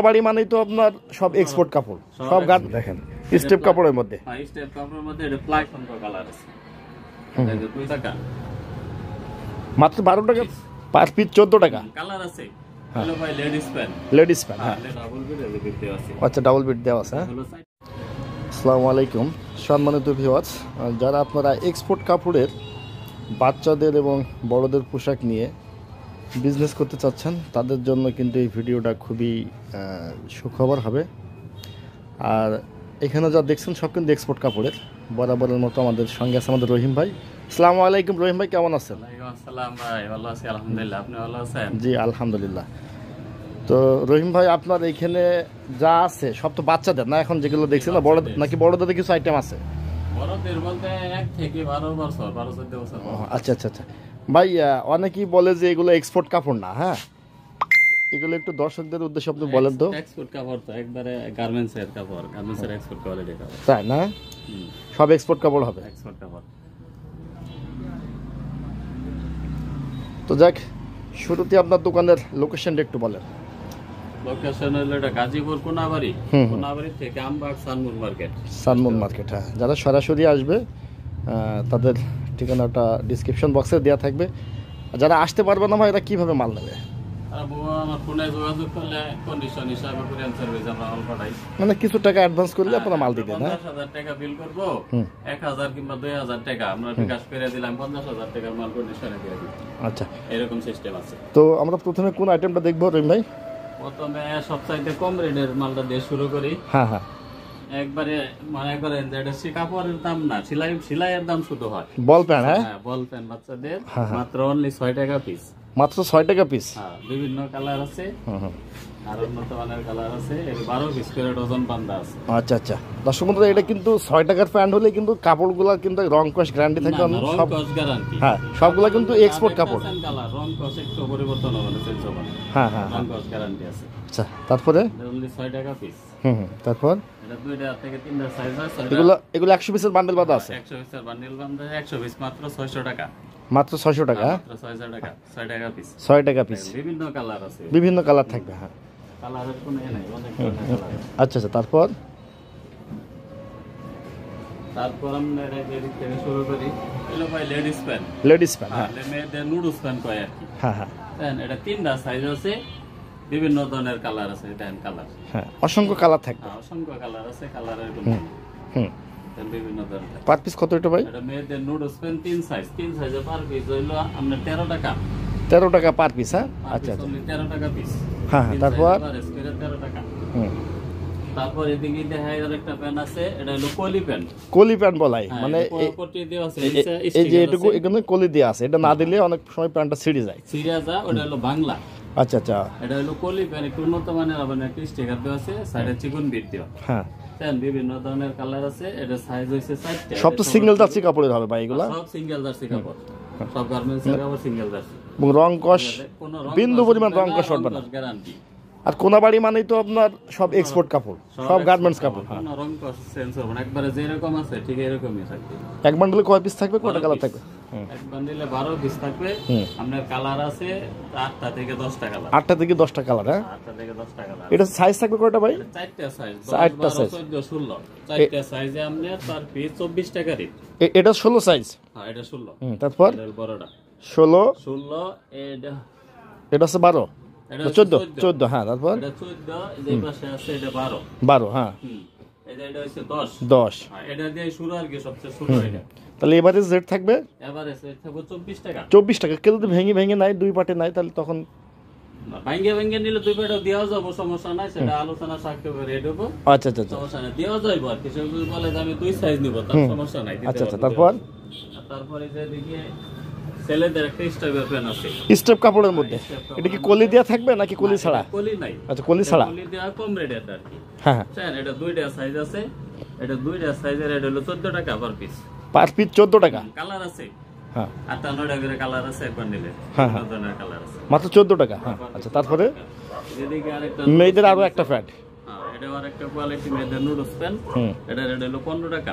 বাড়ি মানেই তো আপনার সব এক্সপোর্ট কাপড়, সব গান দেখেন স্টেপ কাপড়ের মধ্যে। হ্যাঁ, স্টেপ কাপড়ের মধ্যে এটা প্লাই ফোনকো কালার আছে। এটা 2 টাকা মাত্র 12 টাকা পার পিস, 14 টাকা কালার আছে। হ্যালো ভাই, লেডিস প্যান্ট, লেডিস প্যান্ট। হ্যাঁ, ডাবল বিট এর ভিতরে আছে। আচ্ছা, ডাবল বিট দেওয়া আছে। হ্যাঁ, আসসালামু আলাইকুম সম্মানিত ভিউয়ার্স, যারা আপনারা এক্সপোর্ট কাপড়ের বাচ্চাদের এবং বড়দের পোশাক নিয়ে বিজনেস করতে চাচ্ছেন তাদের জন্য কিন্তু এই ভিডিওটা খুবই সুখবর হবে। আর এখানে যা দেখছেন সব কিন্তু এক্সপোর্ট কাপড়ের। বরাবরের মতো আমাদের সঙ্গে আছে আমাদের রহিম ভাই। আসসালামু আলাইকুম রহিম ভাই, কেমন আছেন? ওয়ালাইকুম আসসালাম ভাই, ভালো আছি আলহামদুলিল্লাহ। আপনি ভালো আছেন? জি আলহামদুলিল্লাহ। তো রহিম ভাই, আপনার এইখানে যা আছে সব তো বাচ্চাদের না? এখন যেগুলো দেখছি না বড় নাকি বড়দের কিছু আইটেম আছে? বড়দের বলতে 1 থেকে 12 বছর, 12-14 বছর। আচ্ছা আচ্ছা আচ্ছা ভাই, অনেকেই বলে যে এগুলো এক্সপোর্ট কাপড় না। হ্যাঁ, এগুলো একটু দর্শকদের উদ্দেশ্যে আপনি বলেন তো। এক্সপোর্ট কাপড় তো একবারে গার্মেন্টস এর কাপড়, গার্মেন্টস এর এক্সপোর্ট কোয়ালিটি কাপড়, তাই না? সব এক্সপোর্ট কাপড় হবে। এক্সপোর্ট কাপড়। তো যাক, শুরুতে আপনার দোকানের লোকেশনটা একটু বলেন। লোকেশন হলো এটা গাজীপুর কোনাবাড়ি, কোনাবাড়ি থেকে Ambagh Sunmoon market. Sunmoon market, হ্যাঁ। যারা সরাসরি আসবে তাদের ঠিকানাটা ডিসক্রিপশন বক্সে দেওয়া থাকবে। যারা আসতে পারবে না ভাই, এরা কীভাবে মাল নেবে? আমার ফোনে যোগাযোগ করলে কন্ডিশন হিসাবে কুরিয়ার সার্ভিস আমরা অল পাঠাই। মানে কিছু টাকা অ্যাডভান্স করলে আপনারা মাল দিবেন। 50,000 টাকা বিল করব, 1,000 কিংবা 2,000 টাকা আমরা বিকাশ করে দিলাম, 50,000 টাকার মাল কন্ডিশনে দিয়ে দিই। আচ্ছা, এরকম সিস্টেম আছে। তো আমরা প্রথমে কোন আইটেমটা দেখবো রহিম ভাই? প্রথমে সবচাইতে কম রেটের মালটা দিয়ে শুরু করি। হ্যাঁ হ্যাঁ, একবারে মনে করেন যে এটা কাপড়ের দাম না, সেলাইয়ের দাম শুধু হয়। বল প্যান্ট। হ্যাঁ, বল প্যান্ট বাচ্চাদের মাত্র অনলি 6 টাকা পিস। মাত্র 6 টাকা পিস। হ্যাঁ, বিভিন্ন কালার আছে, আর উন্নত মানের কালার আছে। 12 পিস করে ডজন বান্দা আছে। আচ্ছা আচ্ছা, দর্শক বন্ধুরা, এটা কিন্তু 6 টাকার প্যান্ট হলে কিন্তু কাপড়গুলো কিন্তু রং কস গ্যারান্টি থাকবে। সব কস গ্যারান্টি। হ্যাঁ, সবগুলো কিন্তু এক্সপোর্ট কাপড়। কালার রং কস একটু পরিবর্তন হবে না, চেঞ্জ হবে না। হ্যাঁ হ্যাঁ, রং কস গ্যারান্টি আছে। আচ্ছা, তারপরে অনলি 6 টাকা পিস। তারপর এটা 2টা থেকে 3টা সাইজ আছে। এগুলো 100 পিসের বান্ডেল বাঁধা আছে। 100 পিসের বান্ডেল বাঁধা, 100 পিস মাত্র 600 টাকা। মাত্র 600 টাকা? মাত্র 600 টাকা, 6 টাকা পিস। 6 টাকা পিস, বিভিন্ন কালার আছে, বিভিন্ন কালার থাকবে। হ্যাঁ, কালারের কোনো নাই, অনেক ধরনের কালার। আচ্ছা আচ্ছা, তারপর আমরা এদিক থেকে শুরু করি। হ্যালো ভাই, লেডিস প্যান্ট। লেডিস প্যান্ট, হ্যাঁ। মেয়েদের নুডলস প্যান্ট কয় আর কি। হ্যাঁ হ্যাঁ, এটা 3টা সাইজ আছে, বিভিন্ন ধরনের কালার আছে। দেখেন কালার, হ্যাঁ, অসংখ্য কালার থাকবে। অসংখ্য কালার আছে, কালারের কোনো বিভিন্ন ধরনের। পার পিস কত এটা ভাই? এটা মেয়েদের নুডলস প্যান্ট 3 সাইজে পার পিস হইলো আমরা 13 টাকা। 13 টাকা পার পিস? হ্যাঁ, আচ্ছা আচ্ছা, 13 টাকা পিস। হ্যাঁ হ্যাঁ, তারপর 13 টাকা। তারপর এদিকে দেখাই আরেকটা প্যান্ট আছে, এটা হলো কলি প্যান্ট। কলি প্যান্ট বলাই মানে পটি দেওয়া আছে, এই যে এটুকু এখানে কলি দেওয়া আছে। এটা না দিলে অনেক সময় প্যান্টটা ছিঁড়ে যায়। ওটা হলো বাংলা। আচ্ছা আচ্ছা, এটা হলো কলি প্যান্ট, একটু উন্নত মানের। আবার একটা স্টিকার দেওয়া আছে, সাইডে চিকন বিট দেওয়া। হ্যাঁ, বিভিন্ন ধরনের কালার আছে। এটা সাইজ হইছে 4টা। সব তো সিঙ্গেল জার্সি কাপড়ের হবে ভাই এগুলা? সব সিঙ্গেল জার্সি কাপড়, সব গার্মেন্টস এর কাপড় সিঙ্গেল জার্সি। এবং রং কস বিন্দু পরিমাণ রং কস হবে না গ্যারান্টি। আর কোনাবাড়ি মানেই তো আপনার সব এক্সপোর্ট কাপড়, সব গার্মেন্টস কাপড়। হ্যাঁ, কোনো রং কস চেঞ্জ হবে না, একবারে যেরকম আছে ঠিক এরকমই থাকবে। এক বান্ডেলে কয় পিস থাকবে, কয়টা কালার থাকবে? এক বান্ডেলে 12 পিস থাকবে। আপনার কালার আছে 8টা থেকে 10টা কালার। 8টা থেকে 10টা কালার? হ্যাঁ, 8টা থেকে 10টা কালার। এটা সাইজ থাকবে কয়টা ভাই? 4টা সাইজ, 4টা সাইজ, 14, 16। 4টা সাইজে আপনার পার পিস 24 টাকা রেট। এটা 16 সাইজ? হ্যাঁ, এটা 16। তারপর বড়টা 16, এটা এটা আছে 12, 14। হ্যাঁ, তারপর এটা 14, যে পাশে আছে এটা 12। হ্যাঁ, এটা হচ্ছে 10। হ্যাঁ, এটা দিয়ে শুরু আর কি, সবচেয়ে শুরু এটা। তাহলে এভারেজ রেট থাকবে? এভারেজ রেট থাকবে 24 টাকা। 24 টাকা। কেউ যদি ভেঙে নাই, দুই পাটে নাই, তাহলে তখন ভাঙ্গে নিলে 2 পাটেও দেওয়া যাবো, সমস্যা নাই। সেটা আলোচনা সাপেক্ষে রেট হবো। আচ্ছা আচ্ছা, সমস্যা নাই, দেওয়া যাইবো আর কি। সে যদি বলে যে আমি 2 সাইজ নিব, তার সমস্যা নাই। আচ্ছা আচ্ছা, তারপরে যে দেখি ছেলেদের একটা স্টেপের প্যান্ট আছে, স্টেপ কাপড়ের মধ্যে। এটা কি কলি দেওয়া থাকবে নাকি কলি ছাড়া? কলি নাই। আচ্ছা, কলি ছাড়া। কলি দেওয়া কম রেটের আর কি। হ্যাঁ, এটা 2টা সাইজ আছে। এটা 2টা সাইজের রেট হলো 14 টাকা পার পিস। পার পিস 14 টাকা? কালার আছে, হ্যাঁ, 8টা 9টা করে কালার আছে এক বান্ডেলে। হ্যাঁ, কালার আছে, মাত্র 14 টাকা। হ্যাঁ, আচ্ছা, তারপরে এদিকে আরেকটা মেয়েদের আরো একটা প্যান্ট। হ্যাঁ, এটা আরেকটা কোয়ালিটি মেয়েদের নুডলস প্যান্ট। এটা রেট হলো 15 টাকা।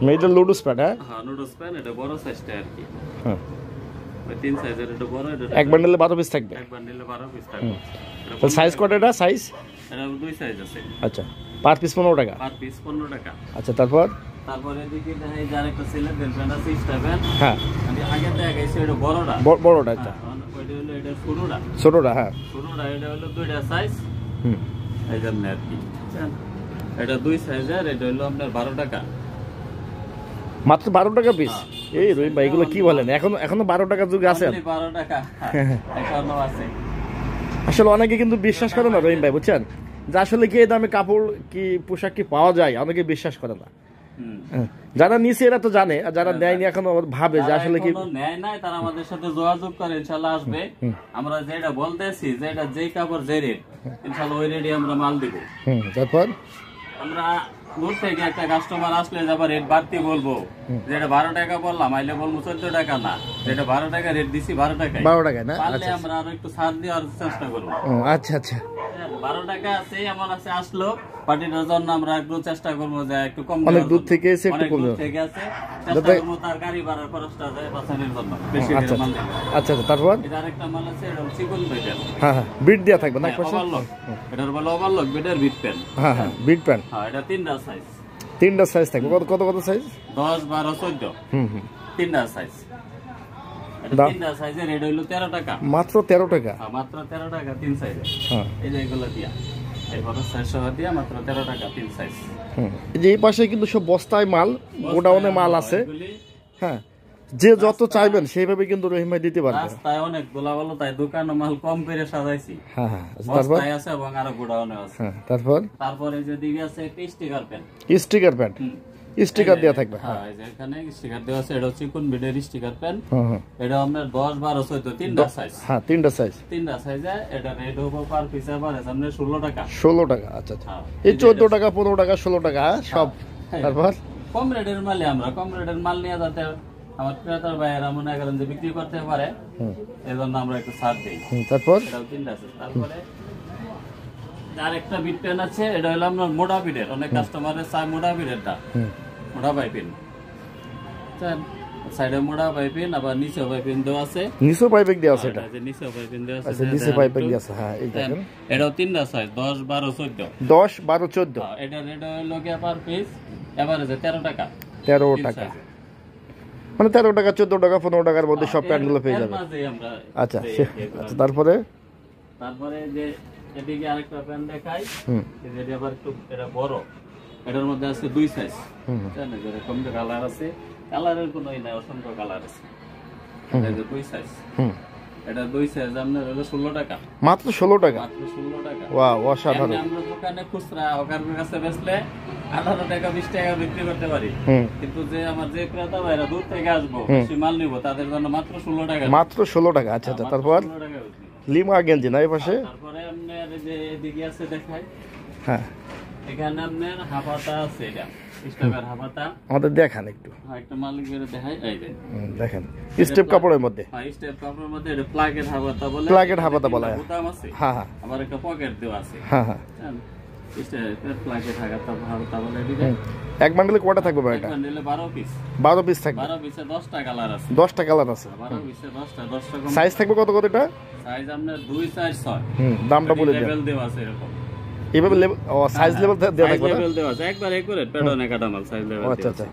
মেয়েদের লুডুস প্যান্ট? হ্যাঁ, নুডলস প্যান্ট। এটা বড় সাইজটা আর কি। হ্যাঁ, 3 সাইজের, এটা বড়। এটা এক বান্ডেলে 12 পিস থাকবে? এক বান্ডেলে 12 পিস থাকবে। তাহলে সাইজ কত? এটা সাইজ এটা 2 সাইজ আছে। আচ্ছা, পার পিস 15 টাকা। পার পিস 15 টাকা। আচ্ছা, তারপর তারপরে এদিকে দেখাই যার একটা ছেলে বেলফ্যান আছে স্টাফেন। হ্যাঁ, আমি আগে দেখাইছি এটা বড়টা। বড়টা। আচ্ছা, ওইটা হলো এটা ছোটটা। ছোটটা। হ্যাঁ, ছোটটা এটা হলো 2টা সাইজ। হুম, এই জন্য আর কি এটা 2 সাইজের, এটা হলো আপনার 12 টাকা। মাত্র 12 টাকা পিস। এই রহিম ভাই এগুলো কি বলেন, এখনো 12 টাকার যুগে আছেন? 12 টাকা এখনো আছে। আসলে অনেকে কিন্তু বিশ্বাস করে না রহিম ভাই, বুঝছেন, যে আসলে কি এই দামে কাপড় কি পোশাক কি পাওয়া যায়, অনেকে বিশ্বাস করে না। যারা নিচে এরা তো জানে, আর যারা নেয়নি এখনো ভাবে যে আসলে কি নেয় নাই, তারা আমাদের সাথে যোগাযোগ করে, ইনশাআল্লাহ আসবে। আমরা যেটা বলতেছি যে এটা যেই কাপড় যে রেট, ইনশাআল্লাহ ওই রেটে আমরা মাল দিব। তারপর আমরা দূর থেকে একটা কাস্টমার আসলে যাবার রেট বাড়তি বলবো, যেটা 12 টাকা বললাম, আইলে বলবো 14 টাকা না, যেটা 12 টাকা রেট দিছি 12 টাকায়। 12 টাকায় না? পারলে আমরা আরো একটু ছাড় দেওয়ার চেষ্টা করবো। আচ্ছা আচ্ছা, 12 টাকা আছে এমন আছে, আসলো পার্টিটার জন্য আমরা একটু চেষ্টা করবো যে একটু কম, অনেক দূর থেকে এসে একটু কম থেকে আছে, চেষ্টা করবো তার গাড়ি ভাড়ার খরচটা যায় বাঁচানোর জন্য বেশি করে মাল দিলে। আচ্ছা আচ্ছা, তারপর এটা আরেকটা মাল আছে, এটা চিকন বেডের। হ্যাঁ হ্যাঁ, বিট দেয়া থাকবে না পাশে? ওভারলক, এটার বলে ওভারলক বেডের বিট পেন। হ্যাঁ হ্যাঁ, বিট প্যান্ট। হ্যাঁ, এটা 3টা সাইজ। 3টা সাইজ থাকবে। কত কত সাইজ? 10, 12, 14। হুম হুম, 3টা সাইজ। এটা 3টা সাইজের রেট হইলো 13 টাকা। মাত্র 13 টাকা? হ্যাঁ, মাত্র 13 টাকা 3 সাইজের। হ্যাঁ, এই যে এগুলো দিয়া এই বড় সাইজ সহ দিয়া মাত্র 13 টাকা 3 সাইজ। এই যে এই পাশে কিন্তু সব বস্তায় মাল, গোডাউনে মাল আছে। হ্যাঁ, যে যত চাইবেন সেইভাবে কিন্তু রহিম ভাই দিতে পারবে। রাস্তায় অনেক দোলাবালো, তাই দোকানে মাল কম করে সাজাইছি। হ্যাঁ হ্যাঁ, তারপর বস্তায় আছে এবং আরো গোডাউনে আছে। হ্যাঁ, তারপরে যে দিকে আছে sticker pen. Sticker pant, sticker দেয়া থাকবে। হ্যাঁ, এই যে এখানে স্টিকার দেওয়া আছে, এটা হচ্ছে কোন বিডের স্টিকার পেন। হ্যাঁ, এটা আপনার 10, 12, 14 তিনটা সাইজ। হ্যাঁ, 3টা সাইজ। 3টা সাইজে এটা রেট হবে পার পিস আবার সামনে 16 টাকা। 16 টাকা। আচ্ছা আচ্ছা, এই 14 টাকা, 15 টাকা, 16 টাকা সব। তারপর কম রেটের মালে আমরা কম রেটের মাল নিয়ে যাতে আমার ক্রেতার ভাইয়েরা মনে করেন যে বিক্রি করতে পারে, এই জন্য আমরা একটু ছাড় দিই। তারপর এটাও 3টা আছে। তারপরে আরেকটা বিট পেন আছে, এটা হলো আপনার মোটা বিটের। অনেক কাস্টমারের চাই মোটা বিটেরটা, মোটা পাইপিন সাইডে মোটা পাইপিন, আবার নিচে পাইপিন দেওয়া আছে। নিচে পাইপিং দেওয়া আছে? এটা নিচে পাইপিন দেওয়া আছে। আচ্ছা, নিচে পাইপিং দেওয়া আছে। হ্যাঁ, এই দেখেন, এটাও 3টা সাইজ, 10, 12, 14। 10, 12, 14। এটা রেট হলো কি পার পিস এভারেজে 13 টাকা। 13 টাকা, মানে 13 টাকা, 14 টাকা, 15 টাকার মধ্যে সব প্যান্টগুলো পেয়ে যাবে। আচ্ছা আচ্ছা, তারপরে যে এদিকে আরেকটা প্যান্ট দেখাই, এটা আবার একটু এটা বড়, এটার মধ্যে আছে 2 সাইজ। জানেন যেরকম যে কালার আছে, কালারের কোনো নাই, অসংখ্য কালার আছে। এটা 2 সাইজ। এটা 2 সাইজ আপনার হলো 16 টাকা। মাত্র 16 টাকা? মাত্র 16 টাকা। ওয়াও, অসাধারণ। আমরা দোকানে খুচরা হকারের কাছে বেচলে 18 টাকা 20 টাকা বিক্রি করতে পারি, কিন্তু যে আমার যে ক্রেতা ভাইরা দূর থেকে আসবো বেশি মাল নিব, তাদের জন্য মাত্র 16 টাকা। মাত্র 16 টাকা। আচ্ছা আচ্ছা, তারপর লিমা গেঞ্জি না এই পাশে? তারপরে আপনার যে এদিকে আছে দেখাই, হ্যাঁ, এখানে আপনার হাফাতা আছে, এটা স্টেপের হাফাতা। আমাদের দেখান একটু। হ্যাঁ, একটা মালিক করে দেখাই, এই যে দেখেন, স্টেপ কাপড়ের মধ্যে। হ্যাঁ, স্টেপ কাপড়ের মধ্যে এটা প্লাগের হাফাতা বলে। প্লাগের হাফাতা বলা হয়। বোতাম আছে। হ্যাঁ হ্যাঁ, আবার একটা পকেট দেওয়া আছে। হ্যাঁ হ্যাঁ, স্টেপের প্লাগের হাফাতা বলে। এদিকে এক বান্ডেলে কয়টা থাকবে ভাই? এটা 12 পিস। 12 পিস থাকবে। 12 পিসে 10টা কালার আছে। 10টা কালার আছে। 12 পিসে 10টা কম। সাইজ থাকবে কত কত? এটা সাইজ আপনার 2, 4, 6। দামটা বলে দেন। লেভেল দেওয়া আছে এরকম। এইভাবে সাইজ লেভেল দেওয়া থাকবে না? লেভেল দেওয়া আছে একবার একুরেট প্যাটার্নে কাটা মাল, সাইজ লেভেল। আচ্ছা আচ্ছা,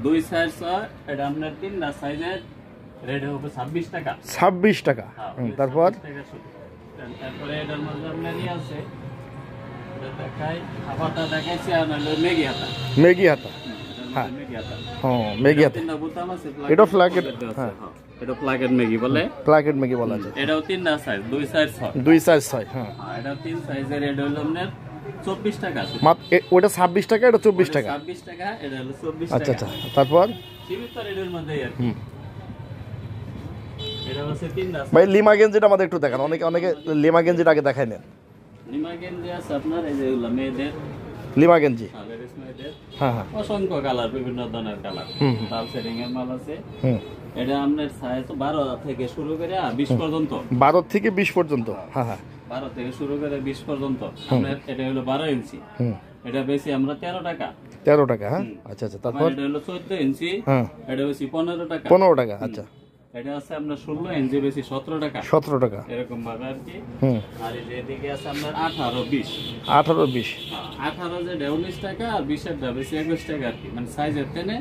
2, 4, 6 এটা আপনার 3টা সাইজের রেট হবে 26 টাকা। 26 টাকা। তারপর তারপরে এটার মধ্যে আপনার ই আছে, এটা দেখাই হাফাতা দেখাইছি, আর হলো মেগি হাতা। মেগি হাতা, হ্যাঁ মেগি হাতা। হ্যাঁ, মেগি হাতা। 3টা বোতাম আছে। এটা প্লাগের, হ্যাঁ এটা প্লাগের মেগি বলে। প্লাগের মেগি বলা যায়। এটাও 3টা সাইজ, 2, 4, 6। 2 সাইজ 6। হ্যাঁ, এটা 3 সাইজের রেট হলো আপনার 24 টাকা। ওটা 26 টাকা, এটা 24 টাকা। 26 টাকা, এটা হলো 24 টাকা। আচ্ছা আচ্ছা, তারপর সীমিত রেটের মধ্যে আর কি। এটা হচ্ছে 3টা ভাই লিমা গেঞ্জিটা আমাদের একটু দেখান। অনেকে লিমা গেঞ্জিটা আগে দেখাই নেন। লিমা গেঞ্জি আছে আপনার, এই যে এগুলো মেয়েদের লিমা গেঞ্জি। লেডিস মেয়েদের। হ্যাঁ হ্যাঁ, অসংখ্য কালার, বিভিন্ন ধরনের কালার। লাল শেডিং এর মাল আছে। এটা আপনার সাইজ 12 থেকে শুরু করে 20 পর্যন্ত। 12 থেকে 20 পর্যন্ত। হ্যাঁ হ্যাঁ, 12 থেকে শুরু করে 20 পর্যন্ত। আপনার এটা হলো 12 ইঞ্চি। এটা বেশি আমরা 13 টাকা। 13 টাকা। হ্যাঁ, আচ্ছা আচ্ছা, তারপর এটা হলো 14 ইঞ্চি। হ্যাঁ, এটা বেশি 15 টাকা। 15 টাকা। আচ্ছা, এটা আছে আপনার 16 ইঞ্চি বেশি 17 টাকা 17 টাকা এরকম ভাবে আর কি। হুম আর এই যে এদিকে আছে আপনার 18 20 18 20 18 যে 19 টাকা আর 20 এর দাম বেশি 21 টাকা আর কি, মানে সাইজের তেনে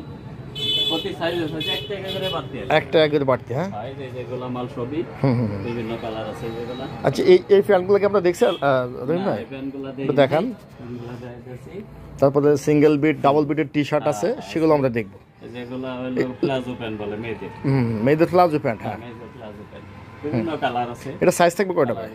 প্রতি সাইজের সাথে 1 টাকা করে বাড়তি আছে। 1 টাকা করে বাড়তি। হ্যাঁ এই যে যেগুলো মাল সবই বিভিন্ন কালার আছে যেগুলো। আচ্ছা এই ফ্যানগুলো কি আপনারা দেখছেন রহিম ভাই? এই প্যান্টগুলো একটু দেখান। এগুলো দেখাইতেছি। তারপরে সিঙ্গেল বিট ডাবল বিটের টি শার্ট আছে, সেগুলো আমরা দেখব। যেগুলো হলো প্লাজো প্যান্ট বলে মেয়েদের। মেয়েদের প্লাজো প্যান্ট। হ্যাঁ মেয়েদের প্লাজো প্যান্ট বিভিন্ন কালার আছে। এটা সাইজ থাকবে কয়টা ভাই?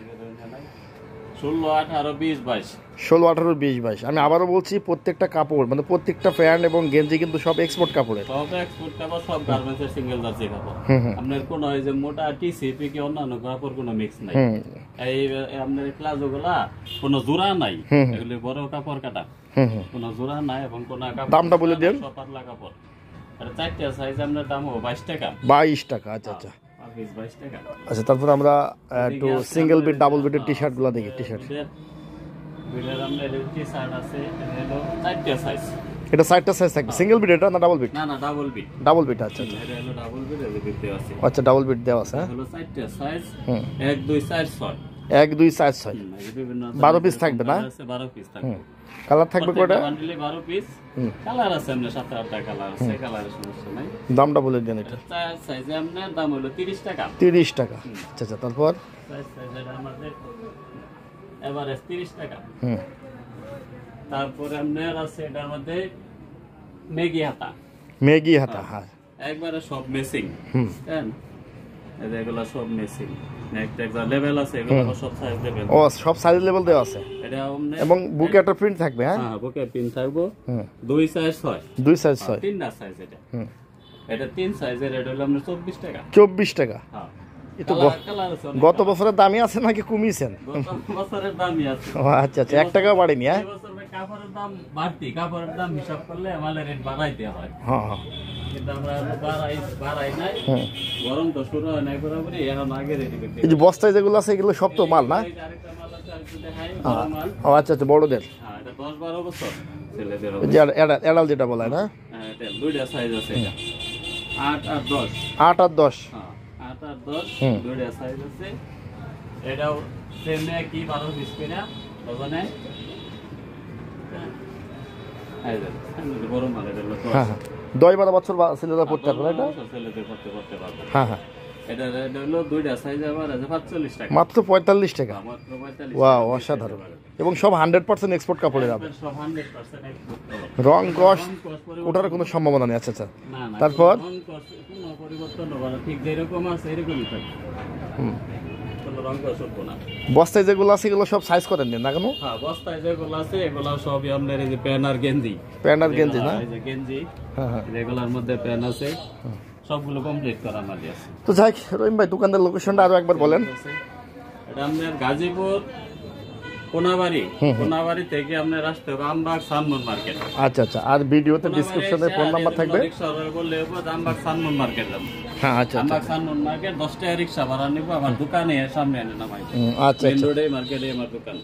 16 18 20 22 16 18 20 22। আমি আবারও বলছি, প্রত্যেকটা কাপড় মানে প্রত্যেকটা প্যান্ট এবং গেঞ্জি কিন্তু সব এক্সপোর্ট কাপড়ের। সব এক্সপোর্ট কাপড়, সব গার্মেন্টসের সিঙ্গেল জার্সি কাপড়। আপনার কোন এই যে মোটা টিসিপি কি অন্যান্য কাপড় কোনো মিক্স নাই। এই আপনার প্লাজো গুলা কোনো জোড়া নাই, এগুলি বড় কাপড় কাটা, কোনো জোড়া নাই এবং কোন কাপড়। দামটা বলে দেন। সব পাতলা কাপড়। আর চারটা সাইজ আপনার দাম হবে 22 টাকা। 22 টাকা। আচ্ছা আচ্ছা 22 টাকা। আচ্ছা, তারপর আমরা একটু সিঙ্গেল বিট ডাবল বিটের টি শার্ট গুলো দেখি। টি শার্ট বিলের আপনার টি শার্ট আছে, এটা হলো চারটা সাইজ। এটা 4টা সাইজ থাকবে। সিঙ্গেল বিট এটা না ডাবল বিট? না না ডাবল বিট। Double bit. আচ্ছা আচ্ছা এটা হলো ডাবল বিট, এর ভিতরে আছে। আচ্ছা ডাবল বিট দেওয়া আছে। হ্যাঁ হলো চারটা সাইজ, 1 2 4 6। 1 2 4 6 12 পিস থাকবে না? 12 পিস থাকবে। কালার থাকবে কয়টা? বান্ডেলে 12 পিস। কালার আছে আপনার 7-8টা কালার আছে, কালারের সমস্যা নাই। দামটা বলে দেন। এটা চার সাইজে আপনার দাম হলো 30 টাকা। 30 টাকা। আচ্ছা আচ্ছা, তারপর চার সাইজের আমাদের এভারেজ 30 টাকা। তারপরে আপনার আছে এটার মধ্যে ম্যাগি হাতা। ম্যাগি হাতা। হ্যাঁ একবারে সব মেসিং। হ্যাঁ এগুলো সব মেসিং। একটা একটা লেভেল আছে, এগুলো সব সাইজ লেভেল। ও সব সাইজ লেভেল দেওয়া আছে। এটা এবং বুকে একটা প্রিন্ট থাকবে। হ্যাঁ হ্যাঁ বুকে প্রিন্ট থাকবে। 2 সাইজ 6। 2 সাইজ 6। তিনটা সাইজ এটা। এটা 3 সাইজের, এটা হলো আপনার 24 টাকা। 24 টাকা। হ্যাঁ এটা কালার আছে। গত বছরের দামই আছে নাকি কমিয়েছেন? গত বছরের দামই আছে। ও আচ্ছা আচ্ছা, 1 টাকাও বাড়েনি। হ্যাঁ এই বছর কাপড়ের দাম বাড়তি, কাপড়ের দাম হিসাব করলে আমাদের রেট বাড়াইতে হয়। হ্যাঁ কিন্তু আমরা বাড়াই নাই। গরম তো শুরু হয় নাই পুরোপুরি, এখন আগে রেডি করতে। এই যে বস্তায় যেগুলো আছে এগুলো সব তো মাল না? আরেকটা মাল আছে, আরেকটু দেখাই, বড় মাল। ও আচ্ছা আচ্ছা, বড়দের। হ্যাঁ এটা 10 12 বছর ছেলেদের। যে এডাল যেটা বলা হয় না? হ্যাঁ এটা দুইটা সাইজ আছে, এটা 8 আর 10। 8 আর 10। হ্যাঁ 8 আর 10 দুইটা সাইজ আছে। এটাও সেম কি 12 পিস করে ওজনে। এই যে বড় মাল, এটা হলো 10। হ্যাঁ হ্যাঁ, 10-12 বছর ছেলেরা পড়তে পারবে এটা? ছেলেদের করতে পারবে। হ্যাঁ হ্যাঁ, এটা হলো দুইটা সাইজ আবার আছে 45 টাকা। মাত্র 45 টাকা। মাত্র 45। ওয়াও, অসাধারণ। এবং সব 100% এক্সপোর্ট কাপড়ের হবে। সব 100% এক্সপোর্ট। রং কস ওটার কোনো সম্ভাবনা নেই। আচ্ছা আচ্ছা, না না, তারপর কোনো পরিবর্তন হবে না, ঠিক যেরকম আছে এরকমই থাকবে। কোনো রং কস হবে না। বস্তায় যেগুলো আছে এগুলো সব সাইজ করেন না কেন? হ্যাঁ বস্তায় যেগুলো আছে এগুলো সবই আপনার এই যে প্যান আর গেঞ্জি। প্যান্ট আর গেঞ্জি না? এই যে গেঞ্জি, হ্যাঁ হ্যাঁ, যেগুলোর মধ্যে প্যান আছে সবগুলো কমপ্লিট করা আমাদের আছে। তো যাই, রহিম ভাই দোকানের লোকেশনটা আরো একবার বলেন। এটা আপনার গাজীপুর কোনাবাড়ি থেকে আপনার আসতে হবে আমবাগ সানমুন মার্কেট। আচ্ছা আচ্ছা, আর ভিডিওতে ডেসক্রিপশনে ফোন নাম্বার থাকবে। রিকশা বললে আমবাগ সানমুন মার্কেট যাবো। হ্যাঁ আচ্ছা আচ্ছা, আমবাগ সানমুন মার্কেট 10 টাকা রিকশা ভাড়া নিব, আমার দোকানে সামনে এনে নামাই। আচ্ছা মেইন আচ্ছা, রোডে মার্কেটে আমার দোকান।